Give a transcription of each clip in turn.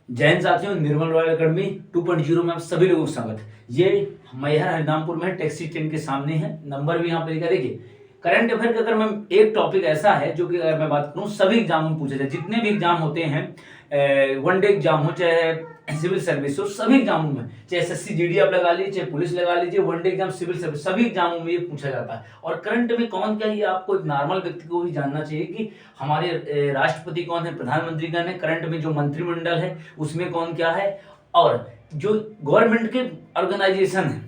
जय हिंद साथियों, निर्मल royal academy 2.0 में आप सभी लोगों का स्वागत। ये मैहर हरिनामपुर में है, टैक्सी स्टैंड के सामने है। नंबर भी यहाँ पे लिखा, देखिए करंट अफेयर का अगर मैं एक टॉपिक ऐसा है जो कि अगर मैं बात करूँ सभी एग्जाम में पूछे जाए, जितने भी एग्जाम होते हैं, वनडे एग्जाम हो चाहे सिविल सर्विस हो, सभी एग्जामों में चाहे एसएससी जीडी आप लगा लीजिए, चाहे पुलिस लगा लीजिए, वनडे एग्जाम सिविल सर्विस, सभी एग्जामों में ये पूछा जाता है। और करंट में कौन क्या, ये आपको एक नॉर्मल व्यक्ति को भी जानना चाहिए कि हमारे राष्ट्रपति कौन है, प्रधानमंत्री कौन है, करंट में जो मंत्रिमंडल है उसमें कौन क्या है, और जो गवर्नमेंट के ऑर्गेनाइजेशन है,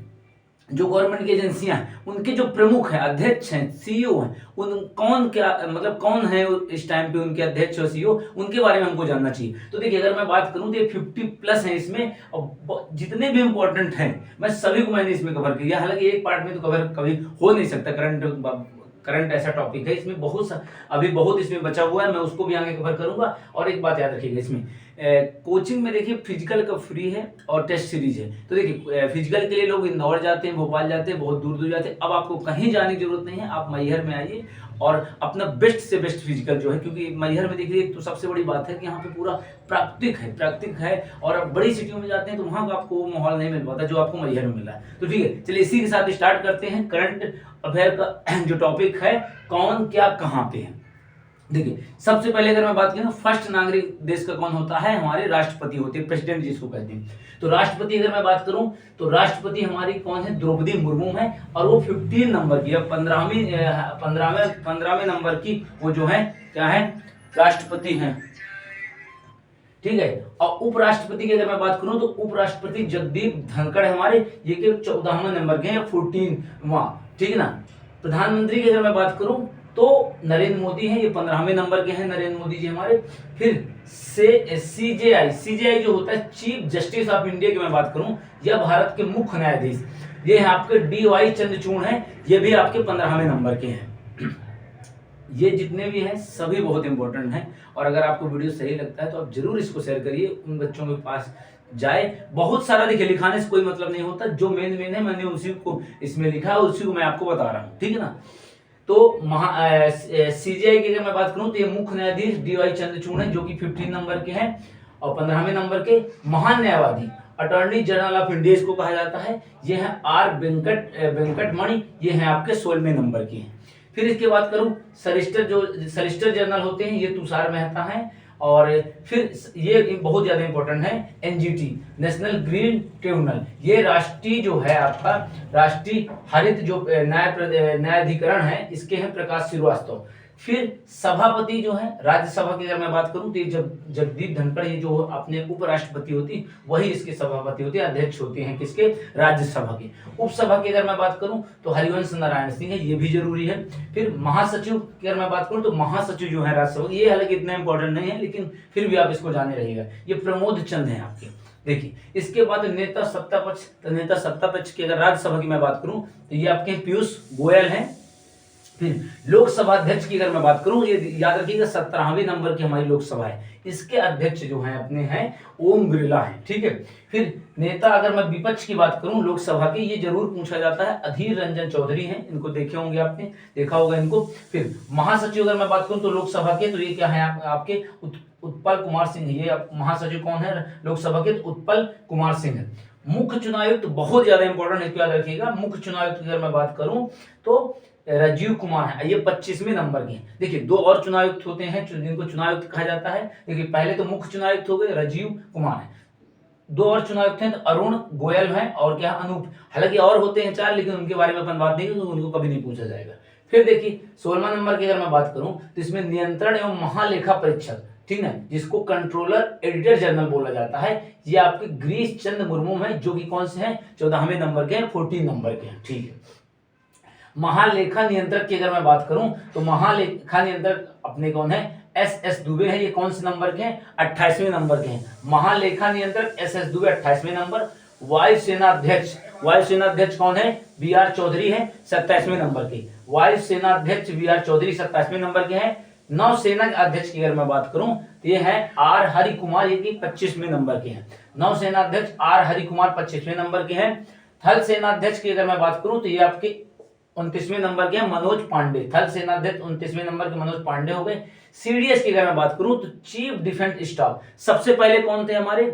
जो गवर्नमेंट की एजेंसियां हैं, उनके जो प्रमुख हैं, अध्यक्ष हैं, सीईओ हैं, उन कौन क्या मतलब कौन है इस टाइम पे उनके अध्यक्ष और सीईओ, उनके बारे में हमको जानना चाहिए। तो देखिए अगर मैं बात करूं तो ये 50+ हैं इसमें, और जितने भी इंपॉर्टेंट हैं मैं सभी को मैंने इसमें कवर किया। हालांकि एक पार्ट में तो कवर कभी हो नहीं सकता, करंट ऐसा टॉपिक है, इसमें अभी बहुत इसमें बचा हुआ है, मैं उसको भी आगे कवर करूंगा। और एक बात याद रखिएगा, इसमें कोचिंग में देखिए फिजिकल का फ्री है और टेस्ट सीरीज है। तो देखिए फिजिकल के लिए लोग इंदौर जाते हैं, भोपाल जाते हैं, बहुत दूर दूर जाते हैं। अब आपको कहीं जाने की जरूरत नहीं है, आप मैहर में आइए और अपना बेस्ट से बेस्ट फिजिकल जो है, क्योंकि मैहर में देखिए एक तो सबसे बड़ी बात है कि यहाँ पे पूरा प्राकृतिक है। और अब बड़ी सिटियों में जाते हैं तो वहाँ का आपको वो माहौल नहीं मिल पाता जो आपको मैहर में मिल रहा है। तो ठीक है, चलिए इसी के साथ स्टार्ट करते हैं। करंट अफेयर का जो टॉपिक है, कौन क्या कहाँ पे है। देखिए सबसे पहले अगर मैं बात करूं, फर्स्ट नागरिक देश का कौन होता है, हमारे राष्ट्रपति होते हैं, प्रेसिडेंट जिसको कहते हैं। तो राष्ट्रपति अगर मैं बात करूं तो राष्ट्रपति हमारी कौन है, द्रौपदी मुर्मू है। और वो 15 नंबर की, 15वें नंबर की वो जो है क्या है, राष्ट्रपति हैं। ठीक है। और उपराष्ट्रपति की अगर मैं बात करूं तो उपराष्ट्रपति जगदीप धनखड़ हमारे, ये के 14वें नंबर के हैं, 14वां, ठीक है ना। प्रधानमंत्री की अगर मैं बात करूं तो नरेंद्र मोदी हैं, ये 15वें नंबर के हैं नरेंद्र मोदी जी हमारे। फिर से सीजेआई जो होता है, चीफ जस्टिस ऑफ इंडिया की मैं बात करूं, यह भारत के मुख्य न्यायाधीश, ये है आपके डीवाई चंद्रचूड़ हैं, ये भी आपके 15वें नंबर के हैं। ये जितने भी हैं सभी बहुत इंपॉर्टेंट हैं। और अगर आपको वीडियो सही लगता है तो आप जरूर इसको शेयर करिए, उन बच्चों के पास जाए। बहुत सारा देखिए, लिखाने से कोई मतलब नहीं होता, जो मेन है मैंने उसी को इसमें लिखा है, उसी को मैं आपको बता रहा हूँ, ठीक है ना। तो सीजीआई की अगर मैं बात करूं तो ये मुख्य न्यायाधीश डीवाई चंद्रचूड़ हैं, जो कि 15 नंबर के हैं। और 15वें नंबर के महान न्यायवादी, अटॉर्नी जनरल ऑफ इंडिया इसको कहा जाता है, ये है आर वेंकटमणि, ये है आपके 16वें नंबर के हैं। फिर इसके बात करूं सॉलिसिटर जनरल होते हैं, ये तुषार मेहता हैं। और फिर ये बहुत ज्यादा इंपॉर्टेंट है, एनजीटी, नेशनल ग्रीन ट्रिब्यूनल, ये राष्ट्रीय जो है आपका राष्ट्रीय हरित जो न्यायाधिकरण है, इसके हैं प्रकाश श्रीवास्तव। फिर सभापति जो है राज्यसभा की अगर मैं बात करूं तो ये जगदीप धनखड़, ये जो अपने उपराष्ट्रपति होती वही इसके सभापति होते हैं, अध्यक्ष होते हैं किसके, राज्यसभा के। उपसभा की अगर मैं बात करूं तो हरिवंश नारायण सिंह है, ये भी जरूरी है। फिर महासचिव की अगर मैं बात करूं तो महासचिव जो है राज्यसभा, ये हालांकि इतना इंपॉर्टेंट नहीं है लेकिन फिर भी आप इसको जाने रहिएगा, ये प्रमोद चंद है आपके। देखिए इसके बाद नेता सत्ता पक्ष की अगर राज्यसभा की मैं बात करूं तो ये आपके पीयूष गोयल हैं। फिर लोकसभा अध्यक्ष की अगर मैं बात करूं, ये याद रखिएगा 17वें नंबर की हमारी लोकसभा है, इसके अध्यक्ष जो हैं अपने हैं ओम बिरला है, ठीक है। फिर नेता अगर मैं विपक्ष की बात करूं लोकसभा की, ये जरूर पूछा जाता है, अधीर रंजन चौधरी हैं, इनको देखे होंगे आपने, देखा होगा इनको। फिर महासचिव अगर मैं बात करूं तो लोकसभा के, तो ये क्या है आपके उत्पल कुमार सिंह, ये महासचिव कौन है लोकसभा के, उत्पल कुमार सिंह है। मुख्य चुनायुक्त बहुत ज्यादा इंपॉर्टेंट है, याद रखिएगा। मुख्य चुनायुक्त की अगर मैं बात करूं तो राजीव कुमार है, ये 25वें नंबर के हैं। देखिए दो और चुनायुक्त होते हैं जिनको चुनायुक्त कहा जाता है। देखिए पहले तो मुख्य चुनायुक्त हो गए, राजीव कुमार है। दो और चुनायुक्त हैं तो अरुण गोयल हैं और क्या, अनूप। हालांकि और होते हैं 4, लेकिन उनके बारे में अपन बात नहीं करेंगे, उनको कभी नहीं पूछा जाएगा। फिर देखिए 16वां नंबर की अगर मैं बात करूं तो इसमें नियंत्रण एवं महालेखा परीक्षक, ठीक है, जिसको कंट्रोलर एडिटर जनरल बोला जाता है, ये आपके गिरीश चंद्र मुर्मू हैं, जो कि कौन से हैं, 14वें नंबर के हैं, 14 नंबर के हैं, ठीक है। महालेखा नियंत्रक की अगर मैं बात करूं तो महालेखा नियंत्रक अपने कौन है, एस दुबे है, ये कौन से नंबर के हैं, 28वें नंबर के हैं। महालेखा नियंत्रक एस दुबे 28वें नंबर। वायुसेना अध्यक्ष कौन है, बी आर चौधरी है, 27वें नंबर के। वायुसेना अध्यक्ष बी आर चौधरी 27वें नंबर के हैं। नौसेना अध्यक्ष की अगर मैं बात करूं तो ये है आर हरि कुमार, ये की 25वें नंबर के हैं। नौसेना अध्यक्ष आर हरि कुमार 25वें नंबर के हैं। थल सेना अध्यक्ष की अगर मैं बात करूं तो ये आपके 29वें नंबर के मनोज पांडे, थल सेनाध्यक्ष 29वें नंबर के मनोज पांडे हो गए। सीडीएस की अगर मैं बात करूं तो चीफ डिफेंस स्टाफ, सबसे पहले कौन थे हमारे,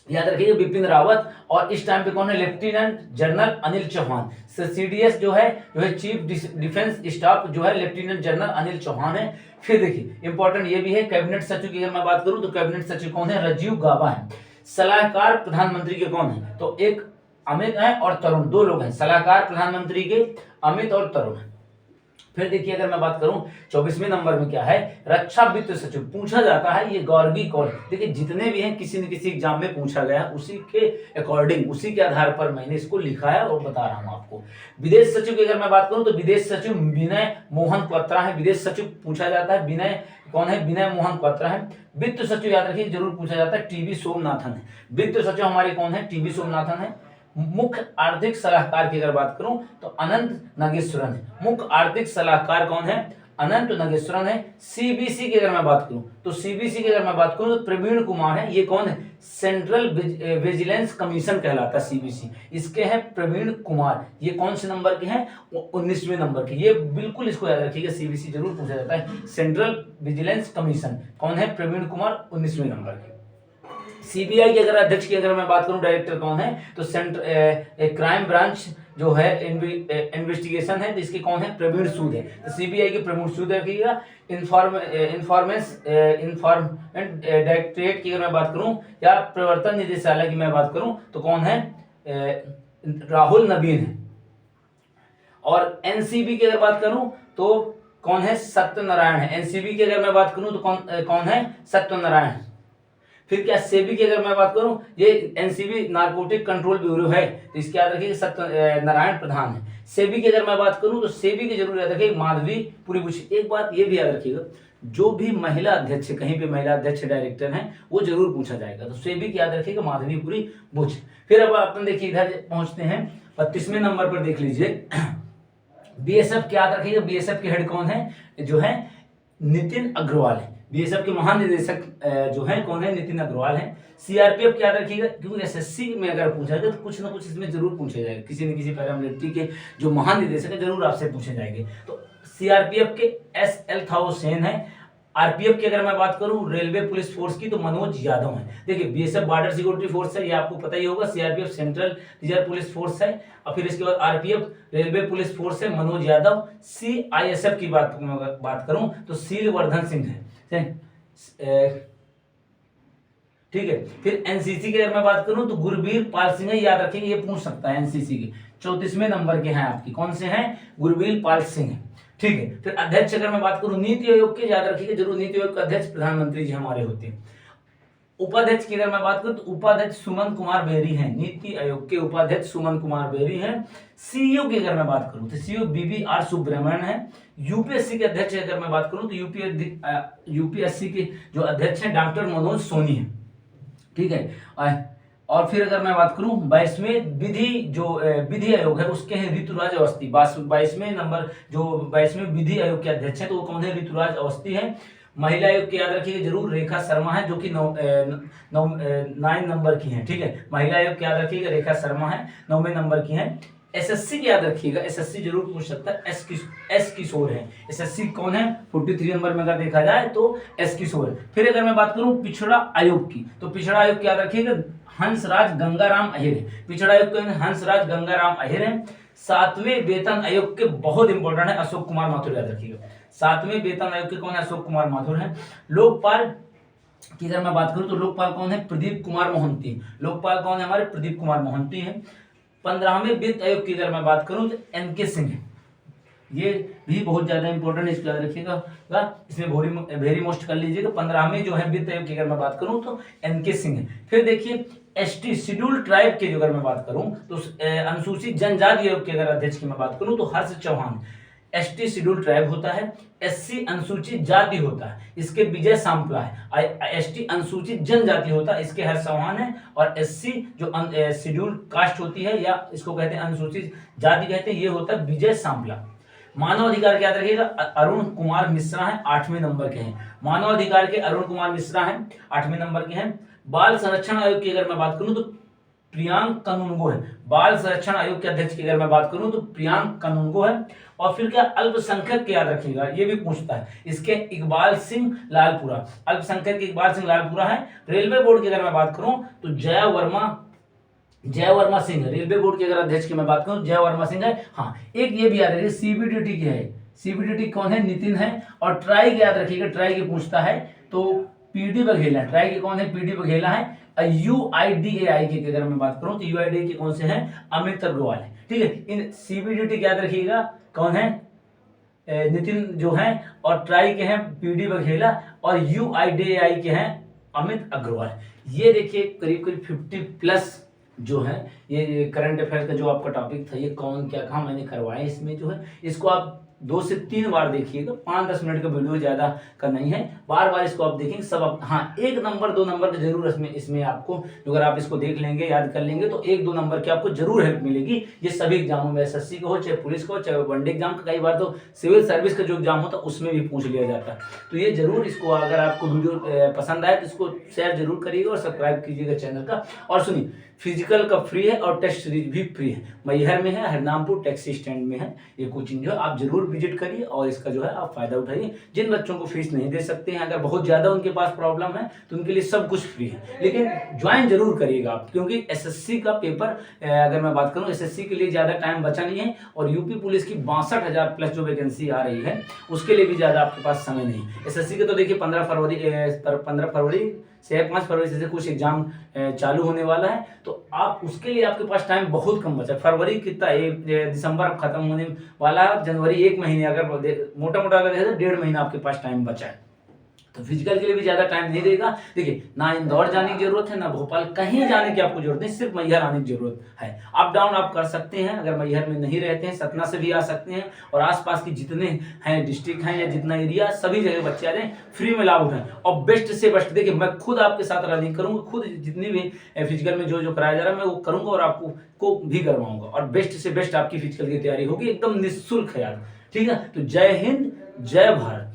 याद रखिएगा बिपिन रावत, और इस टाइम पे कौन है, lieutenant general Anil Chauhan. CDS जो है चीफ डिफेंस स्टाफ जो है लेफ्टिनेंट जनरल अनिल चौहान है। फिर देखिए इंपॉर्टेंट ये भी है, कैबिनेट सचिव की अगर मैं बात करूं तो कैबिनेट सचिव कौन है, राजीव गाबा है। सलाहकार प्रधानमंत्री के कौन है, तो एक अमित है और तरुण, दो लोग हैं सलाहकार प्रधानमंत्री के, अमित और तरुण। फिर देखिए अगर मैं बात करूं 24वें नंबर में क्या है, रक्षा वित्त सचिव पूछा जाता है, ये गौरवी कौर, देखिए जितने भी हैं किसी न किसी एग्जाम में पूछा गया, उसी के अकॉर्डिंग, उसी के आधार पर मैंने इसको लिखा है और बता रहा हूं आपको। विदेश सचिव की अगर मैं बात करूं तो विदेश सचिव विनय मोहन क्वात्रा है, विदेश सचिव पूछा जाता है, विनय कौन है, विनय मोहन क्वात्रा है। वित्त सचिव याद रखिए जरूर पूछा जाता है, टीवी सोमनाथन है, वित्त सचिव हमारे कौन है, टीवी सोमनाथन है। मुख्य आर्थिक सलाहकार की अगर बात करूं तो अनंत नागेश्वरन है, मुख्य आर्थिक सलाहकार कौन है, अनंत नागेश्वरन है। सीबीसी की अगर मैं बात करूं तो सीबीसी की अगर मैं बात करूं तो प्रवीण कुमार है, ये कौन है, सेंट्रल विजिलेंस कमीशन कहलाता है सीबीसी, इसके हैं प्रवीण कुमार, ये कौन से नंबर के हैं, 19वें नंबर के, ये बिल्कुल इसको याद रखिएगा, सीबीसी जरूर पूछा जाता है, सेंट्रल विजिलेंस कमीशन, कौन है, प्रवीण कुमार, 19वें नंबर के। सीबीआई के अगर अध्यक्ष की अगर मैं बात करूं, डायरेक्टर कौन है, तो क्राइम ब्रांच जो है इन्वेस्टिगेशन है, तो इसके कौन है, प्रवीण सूद है, तो सीबीआई के प्रवीण सूद रखिएगा। इन्फॉर्मेंट डायरेक्टरेट की अगर मैं बात करूं या प्रवर्तन निदेशालय की मैं बात करूं तो कौन है, राहुल नवीन है। और एनसीबी की अगर बात करूं तो कौन है, सत्यनारायण है, एनसीबी की अगर मैं बात करूं तो कौन है, सत्यनारायण। फिर क्या सेबी की अगर मैं बात करूं, ये एनसीबी नारकोटिक कंट्रोल ब्यूरो है, तो इसके याद रखिए सत्यनारायण प्रधान है। सेबी की अगर मैं बात करूं तो सेबी की जरूर याद रखिए माधवी पुरी बुच। एक बात ये भी याद रखिएगा, जो भी महिला अध्यक्ष, कहीं पे महिला अध्यक्ष डायरेक्टर हैं वो जरूर पूछा जाएगा, तो सेबी की याद रखिएगा माधवी पुरी बुच। फिर अब अपन देखिए इधर पहुंचते हैं 32वें नंबर पर, देख लीजिए बीएसएफ की याद रखिएगा, बीएसएफ के हेड कौन है, जो है नितिन अग्रवाल है, बीएसएफ के महानिदेशक जो है कौन है, नितिन अग्रवाल है। सीआरपीएफ क्या रखिएगा, क्योंकि एसएससी में अगर पूछा जाए तो कुछ ना कुछ इसमें जरूर पूछे जाएगा, किसी न किसी पैरामिलिट्री के जो महानिदेशक है जरूर आपसे पूछे जाएंगे, तो सीआरपीएफ के एसएल थाउसेन है। आरपीएफ की अगर मैं बात करूं रेलवे पुलिस फोर्स की तो मनोज यादव है। देखिए बीएसएफ बॉर्डर सिक्योरिटी फोर्स है, ये आपको पता ही होगा, CRPF central reserve police force है, और फिर इसके बाद आरपीएफ रेलवे पुलिस फोर्स है, मनोज यादव। सीआईएसएफ की बात करूं तो शीलवर्धन सिंह है, ठीक है। फिर एनसीसी की अगर मैं बात करूं तो गुरबीर पाल सिंह है, याद रखेंगे ये पूछ सकता है, एनसीसी के 34वें नंबर के हैं आपकी, कौन से हैं, गुरबीर पाल सिंह है, ठीक है। फिर अध्यक्ष अगर मैं बात करूं नीति आयोग के, याद रखिएगा जरूर नीति आयोग के अध्यक्ष प्रधानमंत्री जी हमारे होते हैं। उपाध्यक्ष की अगर मैं बात करूं तो उपाध्यक्ष सुमन कुमार बेरी हैं, नीति आयोग के उपाध्यक्ष सुमन कुमार बेरी हैं। सीईओ की अगर मैं बात करूं तो सीईओ बीबीआर सुब्रमण्यन है। यूपीएससी के अध्यक्ष अगर मैं बात करूं तो यूपीएससी के जो अध्यक्ष हैं डॉक्टर मनोज सोनी है, ठीक है। और फिर अगर मैं बात करूं 22वें विधि आयोग है उसके हैं ऋतुराज अवस्थी, 22वें नंबर जो 22वें विधि आयोग के अध्यक्ष हैं तो वो कौन है, ऋतुराज अवस्थी है। महिला आयोग की याद रखिएगा जरूर रेखा शर्मा है, जो कि 9 नंबर की हैं, ठीक है। महिला आयोग की याद रखिएगा रेखा शर्मा है, 9वें नंबर की हैं। एसएससी की याद रखिएगा, एसएससी जरूर पूछ सकता है, एस किशोर है। एसएससी कौन है, 43 नंबर में अगर देखा जाए तो एस किशोर है। फिर अगर मैं बात करूं पिछड़ा आयोग की तो पिछड़ा आयोग की याद रखिएगा हंसराज गंगाराम अहिर है, पिछड़ा आयोग के हंसराज गंगाराम अहिर है। 7वें वेतन आयोग के बहुत इंपॉर्टेंट है अशोक कुमार माथुर, याद रखिएगा 7वें वेतन आयोग के कौन है, अशोक कुमार माथुर है। लोकपाल की अगर मैं बात करूं तो लोकपाल कौन है, प्रदीप कुमार मोहंती, लोकपाल कौन है हमारे, प्रदीप कुमार मोहंती है। 15वें वित्त आयोग की अगर मैं बात करूं तो एनके सिंह है, ये भी बहुत ज्यादा इंपॉर्टेंट है, इसको याद रखिएगा, इसमें वेरी मोस्ट कर लीजिएगा। 15वें जो है वित्त आयोग की अगर मैं बात करूं तो एनके सिंह है। फिर देखिए एसटी शेड्यूल ट्राइब की अगर मैं बात करूं तो अनुसूचित जनजाति आयोग के अगर अध्यक्ष की मैं बात करूं तो हर्ष चौहान। एसटी शेड्यूल ट्राइब होता है, एससी अनुसूचित जाति होता है, इसके विजय सांपला है। एसटी अनुसूचित जनजाति होता है, इसके हर्ष चौहान है। और एससी जो शेड्यूल कास्ट होती है या इसको कहते हैं अनुसूचित जाति कहते हैं, ये होता है विजय सांपला। मानव अधिकार के याद रखिएगा अरुण कुमार मिश्रा है, 8वें नंबर के हैं। मानव अधिकार के अरुण कुमार मिश्रा हैं, 8वें नंबर के हैं। बाल संरक्षण आयोग की अगर मैं बात करूं तो प्रियांक कानूनगो है। बाल संरक्षण आयोग के अध्यक्ष की अगर मैं बात करूं तो प्रियांक कानूनगो है। और फिर क्या, अल्पसंख्यक याद रखिएगा, ये भी पूछता है, इसके इकबाल सिंह लालपुरा, अल्पसंख्यक इकबाल सिंह लालपुरा है। रेलवे बोर्ड की अगर मैं बात करूं तो जय वर्मा सिंह, रेलवे बोर्ड के अगर अध्यक्ष की मैं बात करूं जय वर्मा सिंह है। हाँ, एक ये भी याद रखिए, सीबीडीटी की है, सीबीडीटी कौन है, नितिन है। और ट्राई की याद रखिएगा, ट्राई की पूछता है तो पीडी बघेला, ट्राई के कौन है, पीडी बघेला है। यूआईडीएआई की अगर मैं बात करूं तो यूआईडीए के कौन से हैं, अमित अग्रवाल है। ठीक है, इन सीबीडीटी की याद रखिएगा कौन है, नितिन जो है, और ट्राई के हैं पीडी बघेला, और यूआईडीएआई के हैं अमित अग्रवाल। ये देखिए करीब करीब 50+ जो है ये करंट अफेयर का जो आपका टॉपिक था, ये कौन क्या कहा मैंने करवाया, इसमें जो है इसको आप 2 से 3 बार देखिएगा, 5-10 मिनट का वीडियो ज्यादा का नहीं है, बार बार इसको आप देखेंगे सब आप, हाँ 1 नंबर 2 नंबर का जरूर इसमें आपको, अगर आप इसको देख लेंगे याद कर लेंगे तो 1-2 नंबर की आपको जरूर हेल्प मिलेगी। ये सभी एग्जामों में, एसएससी का हो चाहे पुलिस का हो चाहे वनडे एग्जाम का, कई बार तो सिविल सर्विस का जो एग्जाम होता है उसमें भी पूछ लिया जाता है। तो ये जरूर इसको, अगर आपको वीडियो पसंद आए तो इसको शेयर जरूर करिएगा और सब्सक्राइब कीजिएगा चैनल का। और सुनिए, फिजिकल का फ्री है और टेस्ट सीरीज भी फ्री है, मैहर में है, हरनामपुर टैक्सी स्टैंड में है ये कोचिंग, जो है आप जरूर विजिट करिए और इसका जो है आप फायदा उठाइए। जिन बच्चों को फीस नहीं दे सकते हैं, अगर बहुत ज्यादा उनके पास प्रॉब्लम है तो उनके लिए सब कुछ फ्री है, लेकिन ज्वाइन जरूर करिएगा आप, क्योंकि एसएससी का पेपर अगर मैं बात करूं, एसएससी के लिए ज्यादा टाइम बचा नहीं है, और यूपी पुलिस की 62,000+ जो वैकेंसी आ रही है उसके लिए भी ज्यादा आपके पास समय नहीं है। एसएससी के तो देखिए 15 फरवरी से 5 फरवरी से कुछ एग्जाम चालू होने वाला है, तो आप उसके लिए आपके पास टाइम बहुत कम बचा। फरवरी कितना, दिसंबर अब खत्म होने वाला है, जनवरी 1 महीने, अगर मोटा अगर देखें तो 1.5 महीना आपके पास टाइम बचा है, तो फिजिकल के लिए भी ज्यादा टाइम नहीं देगा। देखिए, ना इंदौर जाने की जरूरत है, ना भोपाल, कहीं जाने की आपको जरूरत नहीं, सिर्फ मैहर आने की जरूरत है। अप डाउन आप कर सकते हैं, अगर मैहर में नहीं रहते हैं सतना से भी आ सकते हैं, और आसपास की जितने हैं डिस्ट्रिक्ट हैं या जितना एरिया, सभी जगह बच्चे आ जाए, फ्री में लाभ उठाएं। और बेस्ट से बेस्ट, देखिए मैं खुद आपके साथ रनिंग करूंगा, खुद जितनी भी फिजिकल में जो कराया जा रहा है मैं वो करूंगा और आपको को भी करवाऊंगा, और बेस्ट से बेस्ट आपकी फिजिकल की तैयारी होगी एकदम निःशुल्क है यार। ठीक है, तो जय हिंद, जय भारत।